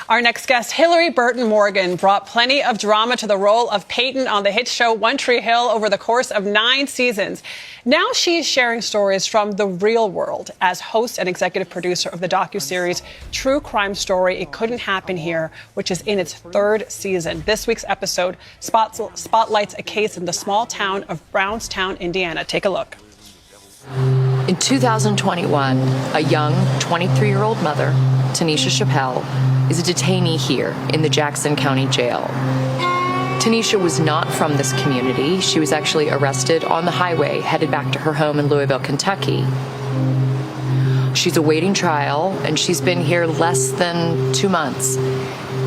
Our next guest, Hilarie Burton-Morgan, brought plenty of drama to the role of Peyton on the hit show One Tree Hill over the course of 9 seasons. Now she's sharing stories from the real world as host and executive producer of the docuseries True Crime Story It Couldn't Happen Here, which is in its 3rd season. This week's episode spotlights a case in the small town of Brownstown, Indiana. Take a look. In 2021, a young 23-year-old mother, Tanisha Chappelle, is a detainee here in the Jackson County Jail. Tanisha was not from this community. She was actually arrested on the highway, headed back to her home in Louisville, Kentucky. She's awaiting trial, and she's been here less than 2 months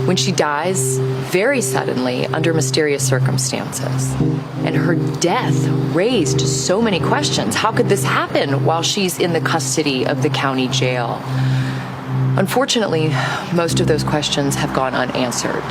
when she dies very suddenly under mysterious circumstances. And her death raised so many questions. How could this happen while she's in the custody of the county jail? Unfortunately, most of those questions have gone unanswered.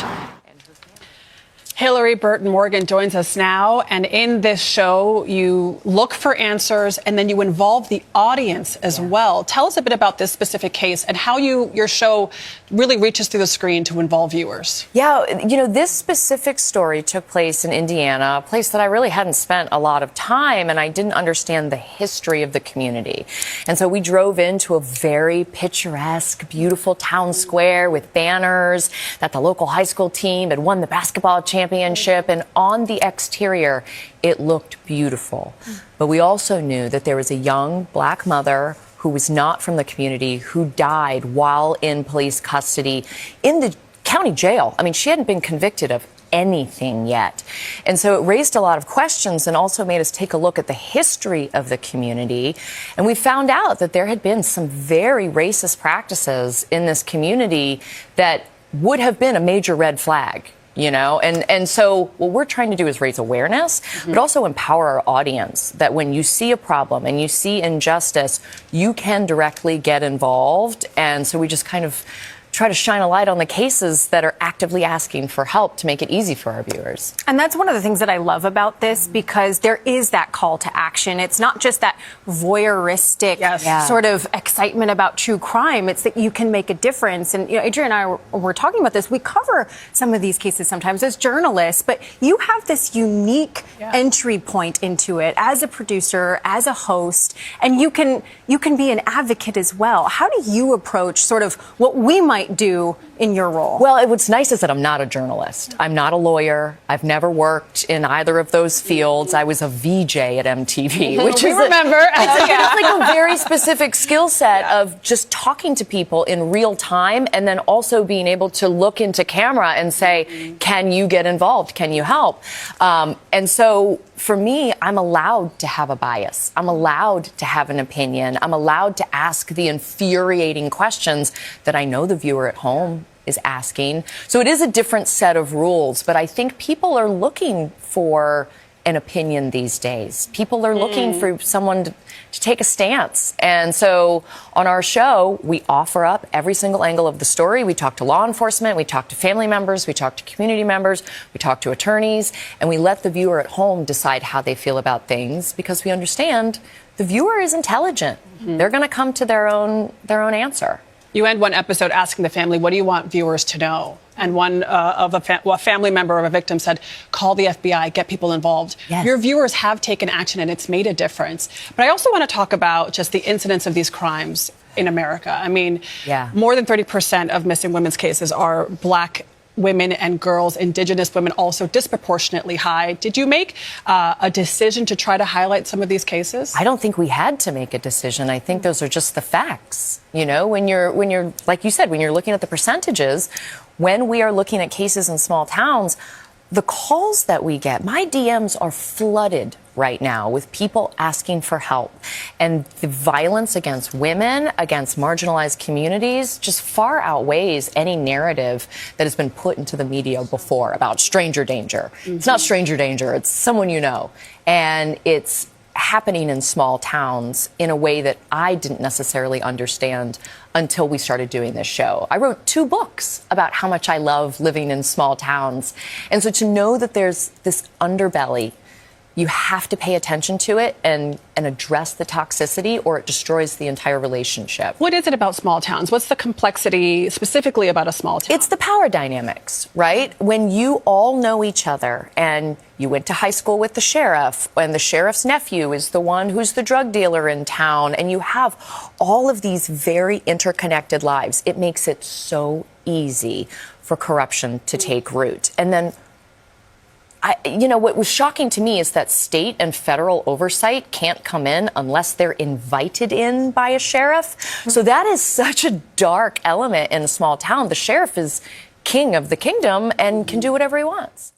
Hilarie Burton-Morgan joins us now, and in this show, you look for answers and then you involve the audience as well. Tell us a bit about this specific case and how your show really reaches through the screen to involve viewers. Yeah, this specific story took place in Indiana, a place that I really hadn't spent a lot of time, and I didn't understand the history of the community. And so we drove into a very picturesque, beautiful town square with banners that the local high school team had won the basketball championship, and on the exterior, it looked beautiful. But we also knew that there was a young black mother who was not from the community who died while in police custody in the county jail. I mean, she hadn't been convicted of anything yet. And so it raised a lot of questions and also made us take a look at the history of the community. And we found out that there had been some very racist practices in this community that would have been a major red flag. And so what we're trying to do is raise awareness, but also empower our audience that when you see a problem and you see injustice, you can directly get involved. And so we just kind of try to shine a light on the cases that are actively asking for help to make it easy for our viewers. And that's one of the things that I love about this, because there is that call to action. It's not just that voyeuristic sort of excitement about true crime. It's that you can make a difference. And Adrian and I were talking about this. We cover some of these cases sometimes as journalists, but you have this unique entry point into it as a producer, as a host, and you can be an advocate as well. How do you approach sort of what we might do in your role? Well, what's nice is that I'm not a journalist. I'm not a lawyer. I've never worked in either of those fields. I was a VJ at MTV, which is it's like a very specific skill set of just talking to people in real time and then also being able to look into camera and say, can you get involved? Can you help? And so for me, I'm allowed to have a bias. I'm allowed to have an opinion. I'm allowed to ask the infuriating questions that I know the viewer at home is asking. So it is a different set of rules, but I think people are looking for an opinion these days. People are looking for someone to take a stance. And so on our show, we offer up every single angle of the story. We talk to law enforcement, we talk to family members, we talk to community members, we talk to attorneys, and we let the viewer at home decide how they feel about things, because we understand the viewer is intelligent. They're going to come to their own answer. You end one episode asking the family, what do you want viewers to know? And one a family member of a victim said, call the FBI, get people involved. Yes. Your viewers have taken action and it's made a difference. But I also want to talk about just the incidence of these crimes in America. I mean, more than 30% of missing women's cases are Black women and girls, Indigenous women also disproportionately high. Did you make a decision to try to highlight some of these cases? I don't think we had to make a decision. I think those are just the facts. When you're like you said, when you're looking at the percentages, when we are looking at cases in small towns, the calls that we get, my DMs are flooded right now with people asking for help. And the violence against women, against marginalized communities, just far outweighs any narrative that has been put into the media before about stranger danger. It's not stranger danger, it's someone you know. And it's happening in small towns in a way that I didn't necessarily understand until we started doing this show. I wrote 2 books about how much I love living in small towns. And so to know that there's this underbelly You have to pay attention to it and address the toxicity, or it destroys the entire relationship. What is it about small towns? What's the complexity specifically about a small town? It's the power dynamics, right? When you all know each other and you went to high school with the sheriff, and the sheriff's nephew is the one who's the drug dealer in town, and you have all of these very interconnected lives, it makes it so easy for corruption to take root. And then what was shocking to me is that state and federal oversight can't come in unless they're invited in by a sheriff. So that is such a dark element in a small town. The sheriff is king of the kingdom and can do whatever he wants.